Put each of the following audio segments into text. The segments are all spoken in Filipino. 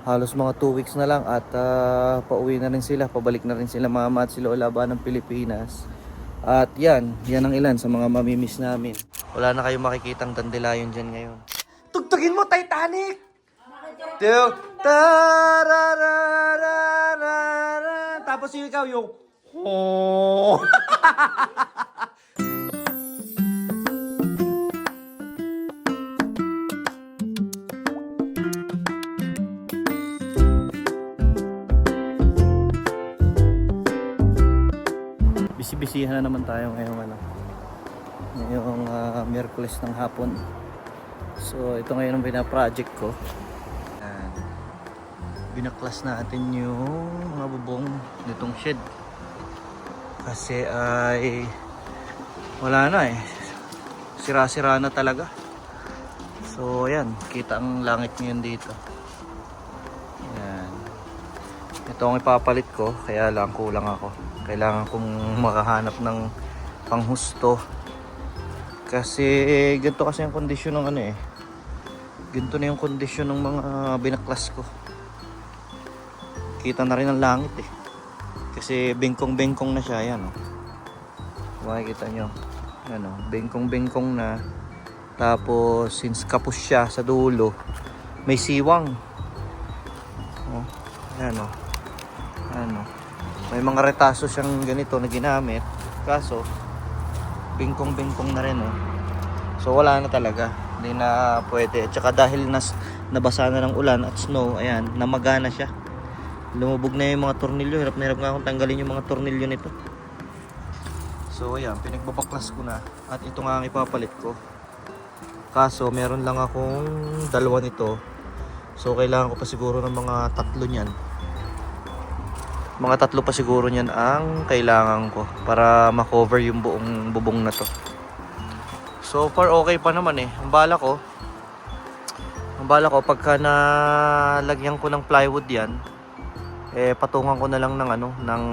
halos mga 2 weeks na lang at pauwi na rin sila, pabalik na rin sila mama at si Lola ba ng Pilipinas. At yan ang ilan sa mga mamimiss namin. Wala na kayong makikitang dandelion dyan ngayon. Tugtugin mo, Titanic! Tararararara. Tapos yung ikaw yung oh. Bisi-bisihan na naman tayo ngayong Miyerkules ng hapon. So ito ngayon ang pina-project ko. Yan. Binaklas natin yung mga bubong nitong shed. Kasi ay wala na eh. Sira-sira na talaga. So ayan, kita ang langit ngayon dito. Yan. Ito ang ipapalit ko, kaya lang kulang ako. Kailangan kong makahanap ng panghusto. Kasi ganito kasi ang kondisyon ng ganito na yung kondisyon ng mga binaklas ko. Kita na rin ang langit eh. Kasi bengkong-bengkong na siya. Yan, oh. Makikita nyo. Yan, oh. Bengkong-bengkong na. Tapos since kapos siya sa dulo, may siwang. Oh. Yan, oh. Ano. May mga retaso siyang ganito na ginamit. Kaso bengkong-bengkong na rin eh. So wala na talaga. Hindi na pwede. At saka dahil nabasa na ng ulan at snow, ayan, namagana siya. Lumubog na yung mga tornilyo. Hirap na hirap nga akong tanggalin yung mga tornilyo nito. So ayan, pinagbabaklas ko na. At ito nga ang ipapalit ko. Kaso meron lang akong dalawa nito. So kailangan ko pa siguro ng mga tatlo niyan. Mga tatlo pa siguro niyan ang kailangan ko para ma-cover yung buong bubong na to. So far okay pa naman eh. Ang bala ko pagka nalagyan ko ng plywood yan, eh patungan ko na lang ng ng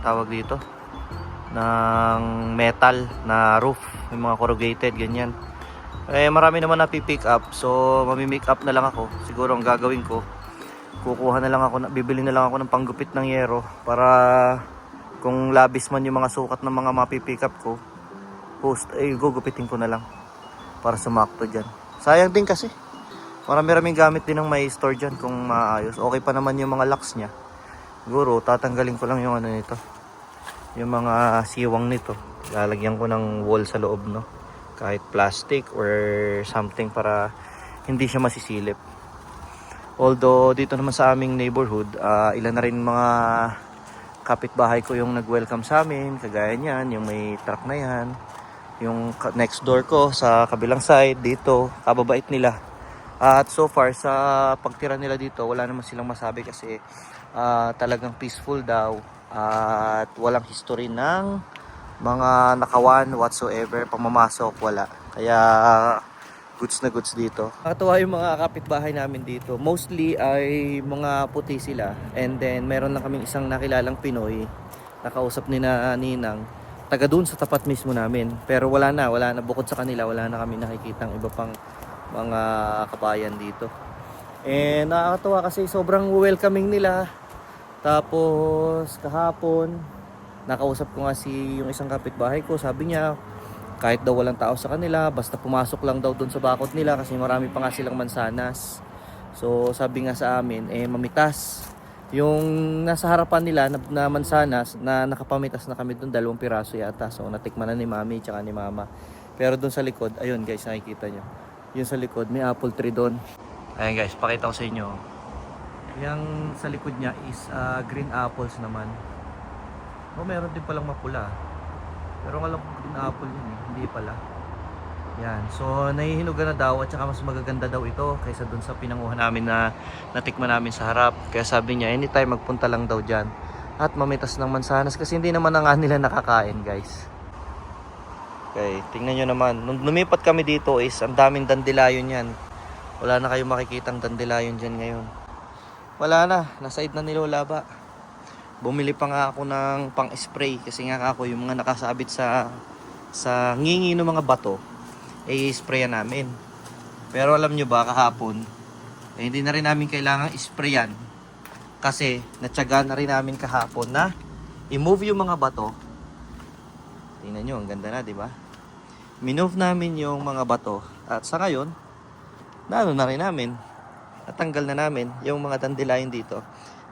tawag dito, ng metal na roof, yung mga corrugated ganyan. Eh marami naman na pick up, so mami-make up na lang ako. Siguro ang gagawin ko, bibili na lang ako ng panggupit ng yero para kung labis man yung mga sukat ng mga mapipick up ko, gugupitin ko na lang para sumakto dyan. Sayang din kasi marami-raming gamit din ng may store dyan kung maayos. Okay pa naman yung mga locks nya. Siguro tatanggalin ko lang yung nito, yung mga siwang nito. Lalagyan ko ng wall sa loob, no, kahit plastic or something para hindi siya masisilip. Although dito naman sa aming neighborhood, ilan na rin mga kapitbahay ko yung nag-welcome sa amin. Kagaya niyan, yung may truck na yan. Yung next door ko sa kabilang side dito, kababait nila. At so far sa pagtira nila dito, wala naman silang masabi kasi talagang peaceful daw. At walang history ng mga nakawan whatsoever, pamamasok, wala. Kaya goods na goods dito. Nakatuwa yung mga kapitbahay namin dito. Mostly ay mga puti sila. And then meron lang kaming isang nakilalang Pinoy. Nakausap ni na Ninang. Taga dun sa tapat mismo namin. Pero wala na. Bukod sa kanila, wala na kami nakikitang iba pang mga kabayan dito. And nakakatuwa kasi sobrang welcoming nila. Tapos kahapon, nakausap ko nga yung isang kapitbahay ko. Sabi niya, kahit daw walang tao sa kanila, basta pumasok lang daw doon sa bakod nila kasi marami pa nga silang mansanas. So sabi nga sa amin, mamitas. Yung nasa harapan nila na mansanas, na nakapamitas na kami doon, 2 piraso yata. So natikman na ni Mami tsaka ni Mama. Pero doon sa likod, ayun guys, nakikita nyo. Yung sa likod, may apple tree doon. Ayun guys, pakita ko sa inyo. Yung sa likod niya is green apples naman. Meron din palang mapula. Pero alam ko green apple yun eh, hindi pala. Yan, so nahihinugan na daw at saka mas magaganda daw ito kaysa dun sa pinanguhan namin na natikman namin sa harap. Kaya sabi niya, anytime magpunta lang daw dyan at mamitas ng mansanas kasi hindi naman na nga nila nakakain guys. Okay, tingnan nyo naman. Nung lumipat kami dito is ang daming dandelion yan. Wala na kayong makikitang dandelion dyan ngayon. Wala na, nasaid na ni Lola ba. Bumili pa nga ako ng pang-spray kasi nga ako yung mga nakasabit sa ngingi ng mga bato, sprayan namin. Pero alam nyo ba, kahapon Eh, hindi na rin namin kailangan isprayan. Kasi natsaga na rin namin kahapon na i-move yung mga bato. Tingnan nyo, ang ganda na, di ba? Minove namin yung mga bato. At sa ngayon, naano na rin namin. Natanggal na namin yung mga dandelion dito.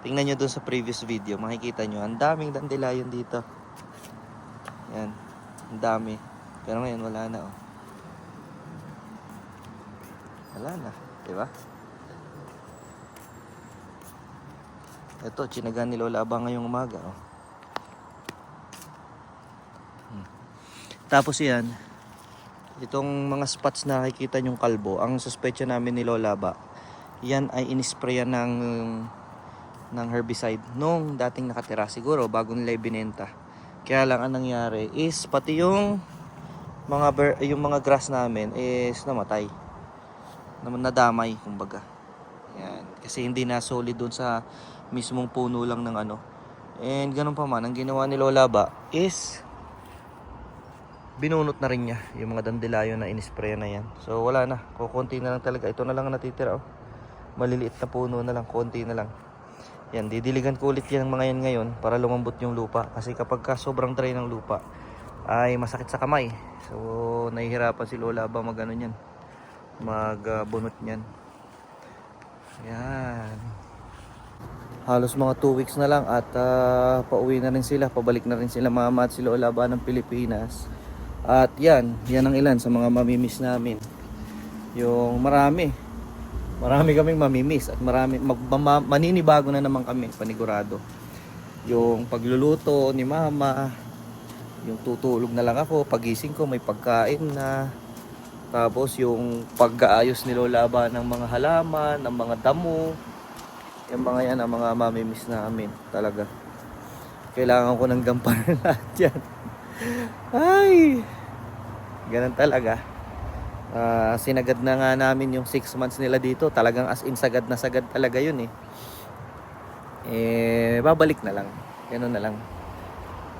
Tingnan nyo dun sa previous video. Makikita nyo, ang daming dandelion dito. Yan. Ang dami. Pero ngayon, wala na, oh. Wala na. Diba? Ito, chinagan ni Lola Aba ngayong umaga, oh. Tapos yan, itong mga spots na nakikita nyong kalbo, ang suspecha namin ni Lola Ba, yan ay inisprayan ng herbicide nung dating nakatira, siguro bago nila ibinenta. Kaya lang ang nangyari is pati yung mga grass namin is namatay, nadamay kumbaga. Yan, kasi hindi na solid doon sa mismong puno lang ng ano. And ganun pa man, ang ginawa ni Lola Ba is binunot na rin niya yung mga dandelion na inispray na yan. So wala na, kukunti na lang talaga. Ito na lang ang natitira, oh. Maliliit na puno na lang, konti na lang. Yan, didiligan ko ulit yan mga yan ngayon para lumambot yung lupa. Kasi kapag sobrang dry ng lupa ay masakit sa kamay. So nahihirapan si Lola Ba magano yan, magbunot niyan. Yan. Halos mga 2 weeks na lang at pauwi na rin sila, pabalik na rin sila mama at si Lola Ba ng Pilipinas. At yan ang ilan sa mga mamimiss namin. Yung marami kaming mamimiss at maninibago na naman kami, panigurado. Yung pagluluto ni mama, yung tutulog na lang ako, pagising ko may pagkain na. Tapos yung pag-aayos ni Lola Ba ng mga halaman, ng mga damo. Yung mga yan ang mga mamimiss namin talaga. Kailangan ko ng gampanan lahat yan. Ay, ganun talaga. Sinagad na nga namin yung 6 months nila dito. Talagang as in sagad na sagad talaga yun eh. Babalik na lang. Ganun na lang.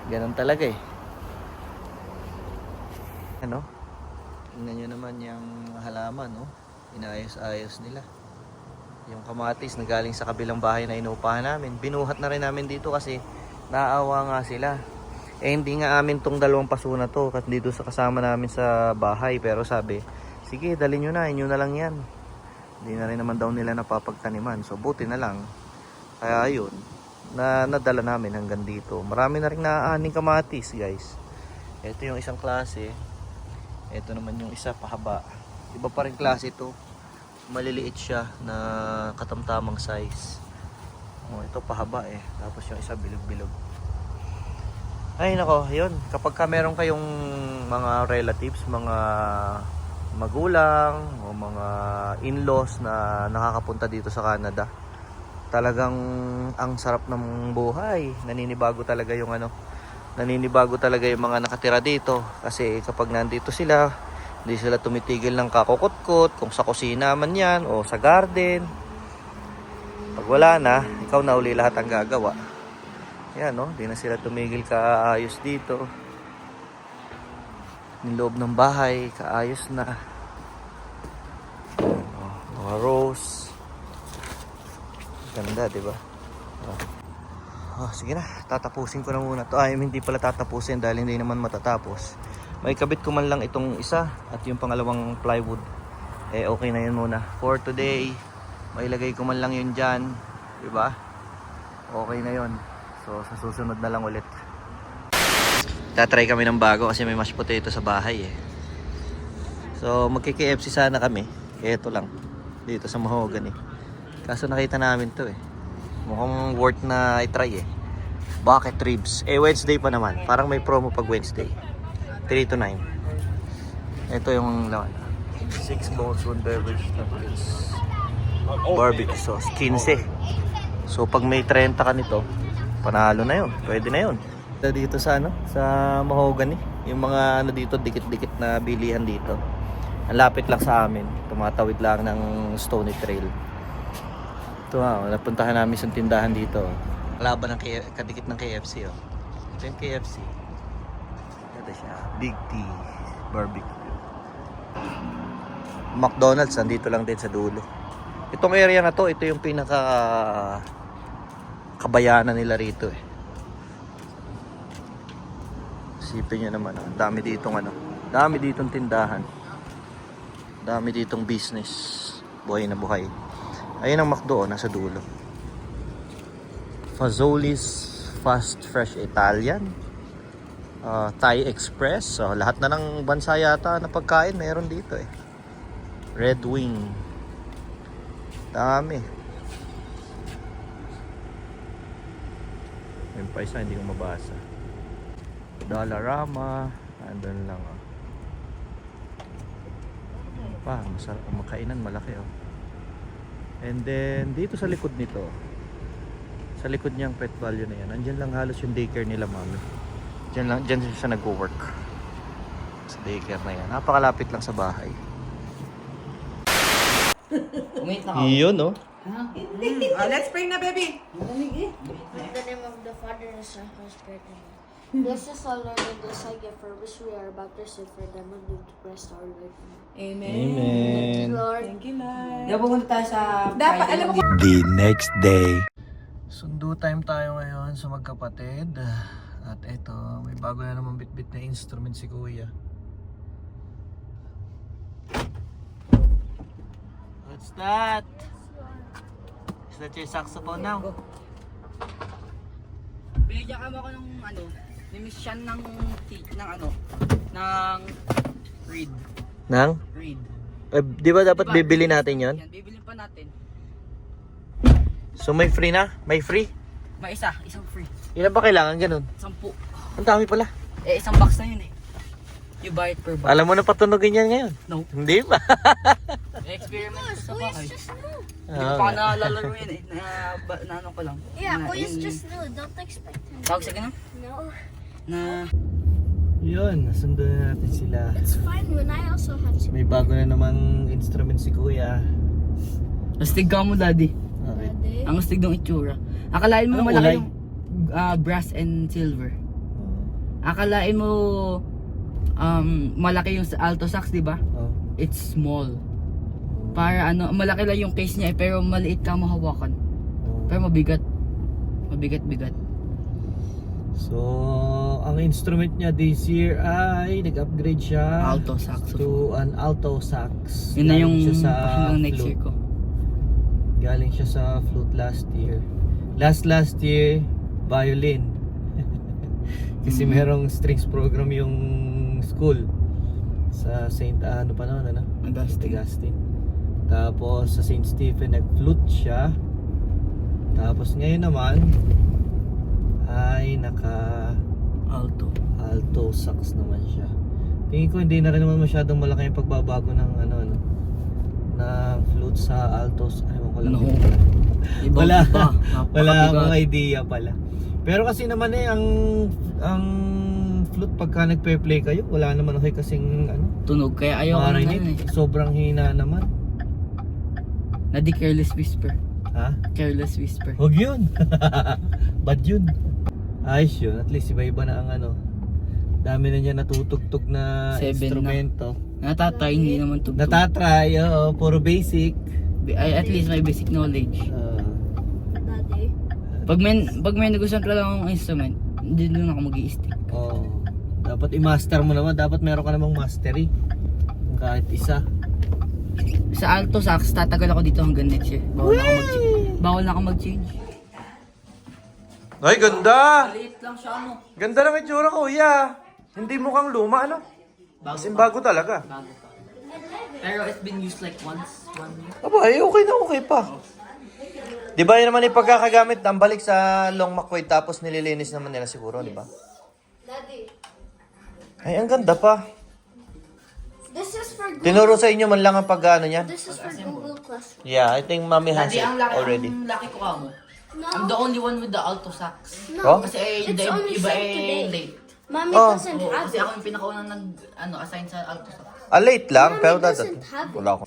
Ganun talaga eh. Ano? Tingnan nyo naman yung halaman, no? Inayos-ayos nila. Yung kamatis na galing sa kabilang bahay na inuupahan namin, binuhat na rin namin dito kasi naawa nga sila. Hindi nga amin tong 2 paso na to kasi dito sa kasama namin sa bahay. Pero sabi, sige dalhin nyo na, inyo na lang yan. Hindi na rin naman daw nila napapagtaniman. So buti na lang. Kaya ayun, nadala namin hanggang dito. Marami na rin naaaning kamatis, guys. Ito yung isang klase. Ito naman yung isa pahaba. Iba pa rin klase ito. Maliliit siya na katamtamang size. Ito pahaba eh. Tapos yung isa bilog-bilog. Ay nako, yun. Kapag ka meron kayong mga relatives, mga magulang o mga in-laws na nakakapunta dito sa Canada, talagang ang sarap ng buhay. Naninibago talaga yung mga nakatira dito. Kasi kapag nandito sila, hindi sila tumitigil ng kakukutkot, kung sa kusina man yan o sa garden. Pag wala na, ikaw na uli lahat ang gagawa. Yan, no? Hindi na sila tumigil kaayos dito. Yung loob ng bahay, kaayos na. Mga rose. Ganda, diba? Sige na, tatapusin ko na muna to. Hindi pala tatapusin dahil hindi naman matatapos. May kabit ko man lang itong isa at yung pangalawang plywood. Okay na yun muna. For today, mailagay ko man lang yun dyan. Diba? Okay na yun. So, sa susunod na lang ulit. Tatry kami ng bago kasi may mashed potato sa bahay eh. So, magki-KFC sana kami. Ito lang. Dito sa Mahogany. Kaso nakita namin to eh. Mukhang worth na i-try eh. Bucket ribs. Wednesday pa naman. Parang may promo pag Wednesday. 3 to 9. Ito yung lawan. 6 bones, 1 beverage, nuggets, barbecue sauce, 15. So pag may 30 ka nito, panalo na yun. Pwede na yun. Dito sa sa Mahogany, yung mga dito, dikit-dikit na bilihan dito. Ang lapit lang sa amin. Tumatawid lang ng Stony Trail. Ito napuntahan namin sa tindahan dito. Laban ng kadikit ng KFC oh. Ito yung KFC. Ito siya, Big T Barbecue. McDonald's nandito lang din sa dulo. Itong area na to, ito yung pinaka kabayanan nila rito eh. Isipin nyo naman, dami ditong dami ditong tindahan. Dami ditong business. Buhay na buhay. Ayun ang McDo, nasa dulo. Fazoli's Fast Fresh Italian. Thai Express. So, lahat na ng bansa yata na pagkain meron dito eh. Red Wing. Dami. Yung pa isa, hindi ko mabasa. Dollarama. Andun lang masarap ang makainan, malaki And then dito sa likod nito, sa likod niyang Pet Value na yan, andyan lang halos yung daycare nila, mami. Dyan siya nag-work sa daycare na yan. Napakalapit lang sa bahay. Iyon Let's pray na, baby. In the name of the Father, and the Son, and the Spirit, amen. Bless us, O Lord, and bless our gift, for which we are about to receive for them and live to rest our life. Amen. Amen. Lord, Thank you, Lord. Di ba pumunta tayo sa Dapat, alam mo kung The next day. Sundo time tayo ngayon sa magkapatid. At eto, may bago na naman bit-bit na instrument si Kuya. What's that? Is that your saxophone now? binigyan ako ng nimission ng read. Nang? Read. Di ba dapat bibili natin yon? Yan, bibilin pa natin. So may free na? May free? May isang free. Ilan ba kailangan ganun? 10. Ang dami pala. Isang box na yun eh. You buy it per box. Alam mo na patunogin yan ngayon? No. Hindi ba? Experiment ko sa bahay. just new. Hindi ko pa nalalaro yan eh. Na ano ko lang. Yeah, Na- Kuya's in- just new. Don't expect him. Tawag sa ganun? No. Na Yun, nasundo na natin sila. It's fine when I also have to. May bago na namang instrument si Kuya. astig ka mo, daddy. Okay. Daddy. Ang astig ng itsura. Akalain mo Anong malaki kulay? yung brass and silver. Akalain mo malaki yung alto sax, di ba? Oh. It's small. Para malaki lang yung case niya pero maliit kang mahawakan. Pero mabigat. Mabigat-bigat. So, ang instrument niya this year ay nag-upgrade siya Alto sax. to an alto sax. Yun na yung Galing siya sa hanggang next flute. year ko. Galing siya sa flute last year. Last year, violin. Kasi merong strings program yung school sa Saint Augustine. Tapos sa Saint Stephen nag-flute siya. Tapos ngayon naman ay naka alto sax naman siya. Tingin ko hindi na rin naman masyadong malaki yung pagbabago ng ng flute sa altos. Ay, ko lang. No. Wala. Iba. Wala Napakabigat. akong idea pala. Pero kasi naman ang flute pagka nagpe-play kayo, wala naman okay kasing Tunog. Kaya ayaw ko na marinig. Sobrang hina naman. Nadi careless whisper. Ha? Careless whisper. Huwag yun. Bad yun. Ayos yun. At least iba-iba na ang dami na niya natutugtog na 7 na. instrumento. Natatry, hindi naman tugtog. Natatry, oo. Puro basic. At least may basic knowledge. Daddy. Pag may nagustuhan talaga akong instrument, hindi doon ako mag-i-stick. Oo. Dapat i-master mo naman. Dapat meron ka namang mastery. Kahit isa. Sa alto sax, tatagal ako dito hanggang next year. Bawal na ako mag-change. Ay, ganda! Maliit lang siya, Ganda ng itsura, kuya. Hindi mukhang luma, Kasing bago talaga. Bago pa. Pero it's been used like one year. Aba, okay na okay pa. Di ba yun naman yung pagkakagamit ng balik sa long McQuaid tapos nililinis naman nila siguro, di ba? Daddy. Ay, ang ganda pa. This is for Google. Tinuro sa inyo man lang ang pag-ano niyan? This is for Google Classroom. Yeah, I think mommy has Daddy, it ang laki, already. ang laki ko ka mo. No. I'm the only one with the alto sax. Oh? No. Kasi It's the only iba sent today. late. Mommy Oh. doesn't Oo, have kasi it. ako yung pinakaunang assign sa alto sax. Late lang, Mommy pero doesn't have it. wala ko.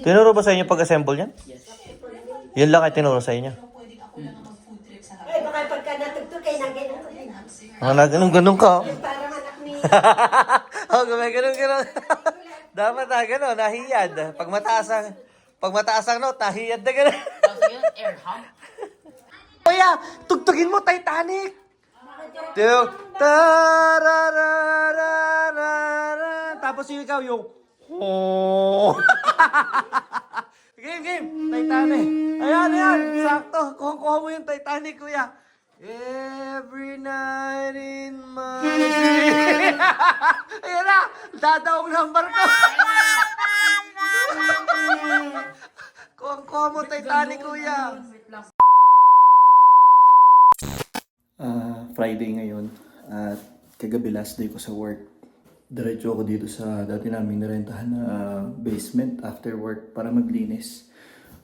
Tinuro ba sa inyo pag-assemble niyan? Yun lang ay tinuro sa inyo. Ay, baka pagka natugtog kayo ng ganun. Ganun ka. Parang anak ni... Oh, ganun. Dapat ganun, nahiyad. Pag mataas ang note, tahiyad na gano'n. Tapos yun, air hump. Kuya, tugtugin mo Titanic. Tararararara. Tapos yung ikaw yung oh. Game. Titanic. Ayan. Sakto. Kuha mo yung Titanic, kuya. Every night in my dream. Ayan na. Dadaong number ko. Kuha mo Titanic, kuya. Friday ngayon at kagabi last day ko sa work. Diretso ako dito sa dati namin narentahan na basement after work para maglinis.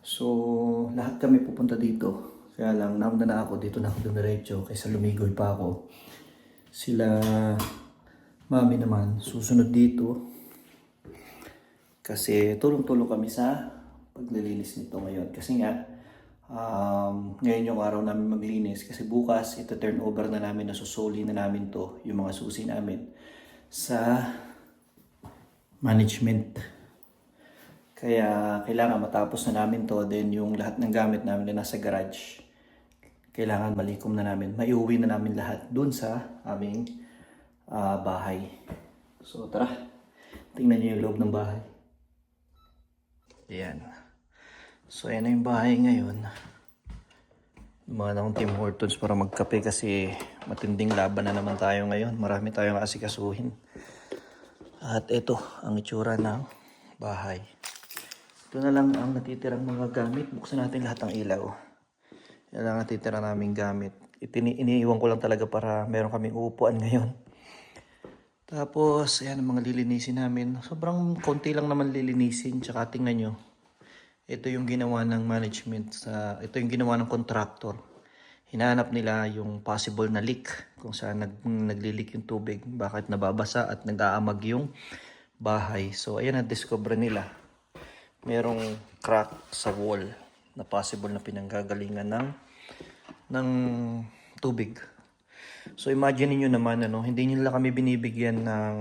So lahat kami pupunta dito. Kaya lang nauna na ako, dito na ako dumiretso kaysa lumigoy pa ako. Sila mami naman susunod dito. Kasi tulong-tulong kami sa paglilinis nito ngayon. Kasi nga ngayon yung araw namin maglinis kasi bukas ito turn over na namin, nasusuli na namin to, yung mga susi namin sa management. Kaya kailangan matapos na namin to, then yung lahat ng gamit namin na nasa garage kailangan malikom na namin, maiuwi na namin lahat dun sa aming bahay. So tara, tingnan nyo yung loob ng bahay. Ayan. So, ayan na yung bahay ngayon. Mga akong Tim Hortons para magkape kasi matinding laban na naman tayo ngayon. Marami tayong asikasuhin. At ito ang itsura ng bahay. Ito na lang ang natitirang mga gamit. Buksan natin lahat ng ilaw. Yan lang natitira naming gamit. Iniiwan ko lang talaga para meron kaming uupuan ngayon. Tapos, ayan ang mga lilinisin namin. Sobrang konti lang naman lilinisin. Tsaka tingnan nyo. Ito yung ginawa ng management, ito yung ginawa ng contractor. Hinahanap nila yung possible na leak, kung saan nagli-leak yung tubig, bakit nababasa at nag-aamag yung bahay. So ayan, na-discover nila. Merong crack sa wall na possible na pinanggagalingan ng tubig. So imagine niyo naman, hindi nila kami binibigyan ng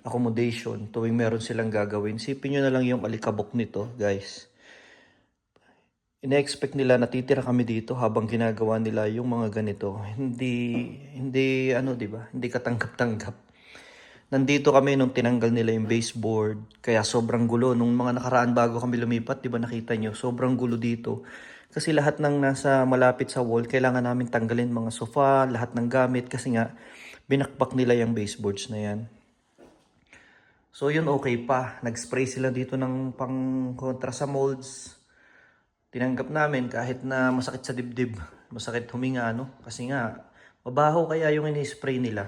accommodation tuwing meron silang gagawin. Sipin nyo na lang yung alikabok nito, guys. Ina-expect nila natitira kami dito habang ginagawa nila yung mga ganito. Hindi di ba? Hindi katanggap-tanggap. Nandito kami nung tinanggal nila yung baseboard. Kaya sobrang gulo. Nung mga nakaraan bago kami lumipat, di ba nakita nyo? Sobrang gulo dito. Kasi lahat ng nasa malapit sa wall, kailangan namin tanggalin mga sofa, lahat ng gamit. Kasi nga, binakbak nila yung baseboards na yan. So yun okay pa. Nag-spray sila dito ng pang-kontra sa molds. Tinanggap namin kahit na masakit sa dibdib, masakit huminga, kasi nga, mabaho kaya yung ini-spray nila.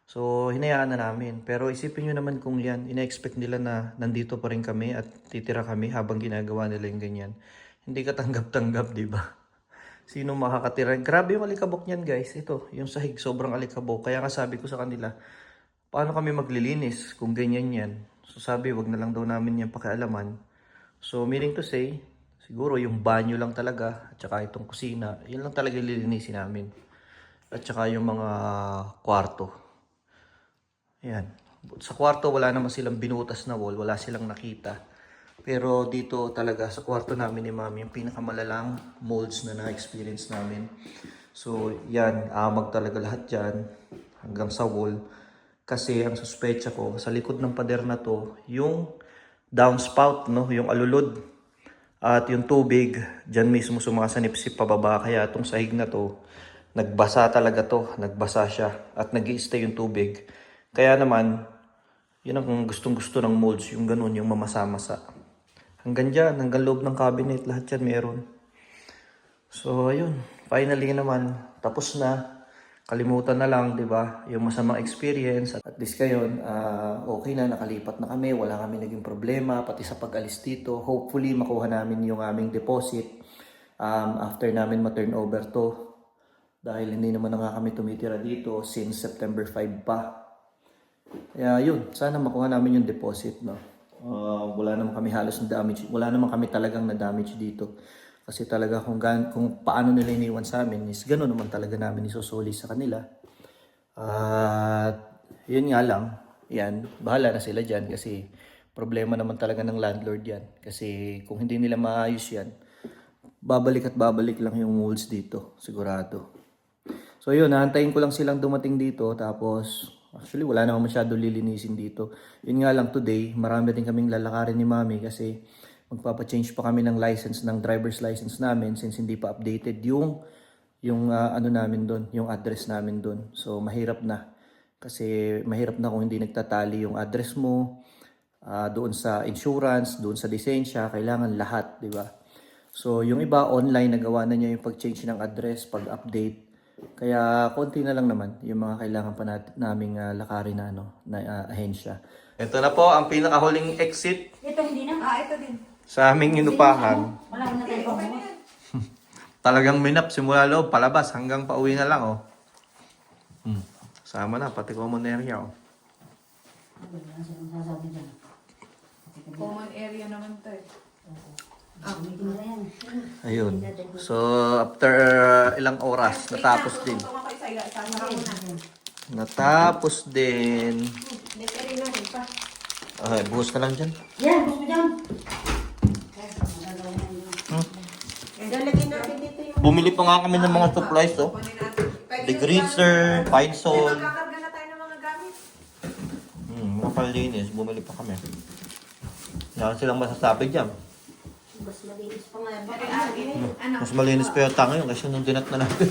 So, hinayaan na namin. Pero isipin nyo naman kung yan, ina-expect nila na nandito pa rin kami at titira kami habang ginagawa nila yung ganyan. Hindi ka tanggap-tanggap, di ba? Sino makakatira? Grabe yung alikabok niyan, guys. Ito, yung sahig, sobrang alikabok. Kaya nga sabi ko sa kanila, paano kami maglilinis kung ganyan yan? So, sabi, wag na lang daw namin yan pakialaman. So, meaning to say, siguro yung banyo lang talaga at saka itong kusina, yun lang talaga lilinisin namin. At saka yung mga kwarto. Ayan. Sa kwarto wala naman silang binutas na wall, wala silang nakita. Pero dito talaga sa kwarto namin ni Mami, yung pinakamalalang molds na na-experience namin. So yan, amag talaga lahat dyan hanggang sa wall. Kasi ang suspecha ko, sa likod ng pader na to, yung downspout, yung alulod. At yung tubig, dyan mismo sumasanipsip pababa. Kaya itong sahig na to, nagbasa talaga to. Nagbasa siya. At nag-i-stay yung tubig. Kaya naman, yun ang gustong-gusto ng molds. Yung ganun, yung mamasa-masa. Hanggang dyan, hanggang loob ng cabinet, lahat yan meron. So, ayun. Finally naman, tapos na. Kalimutan na lang, di ba? Yung masamang experience. At least ngayon, okay na, nakalipat na kami. Wala kami naging problema, pati sa pag-alis dito. Hopefully, makuha namin yung aming deposit after namin ma-turn over to. Dahil hindi naman na nga kami tumitira dito since September 5 pa. Kaya yun, sana makuha namin yung deposit, wala naman kami halos na damage. Wala naman kami talagang na-damage dito. Kasi talaga kung paano nila iniwan sa amin is gano'n naman talaga namin isusuli sa kanila. At yun nga lang, yan, bahala na sila dyan kasi problema naman talaga ng landlord yan. Kasi kung hindi nila maayos yan, babalik at babalik lang yung molds dito, sigurado. So yun, nahantayin ko lang silang dumating dito. Tapos, actually wala naman masyado lilinisin dito. Yun nga lang today, marami din kaming lalakarin ni Mami kasi magpapa-change pa kami ng license, ng driver's license namin since hindi pa updated yung ano namin doon, yung address namin doon. So mahirap na. Kasi mahirap na kung hindi nagtatali yung address mo, doon sa insurance, doon sa lisensya, kailangan lahat, di ba? So yung iba online, nagawa na niya yung pag-change ng address, pag-update. Kaya konti na lang naman yung mga kailangan pa naming lakarin na, na ahensya. Ito na po ang pinakahuling exit Ito hindi na. Ito din. sa aming inupahan. Wala na tayo pa. Talagang minap simula loob, palabas hanggang pauwi na lang, oh. Sama na, pati common area, oh. Common area naman to eh. Ayun. So, after ilang oras, natapos din. Ito ako isa, isasara mo na. Natapos din. Pwede na rin pa. Okay, buhos ka lang dyan. Yan, gusto mo dyan. Lalagyan natin dito yung... Bumili pa nga kami ng mga supplies, oh. Kunin natin. Degreaser, Pine-Sol. Magkakarga na tayo ng mga gamit. Mga palinis, bumili pa kami. Wala silang masasabi dyan. Mas malinis pa nga. Ano? Mas malinis pa yata ngayon kasi nung dinat na natin.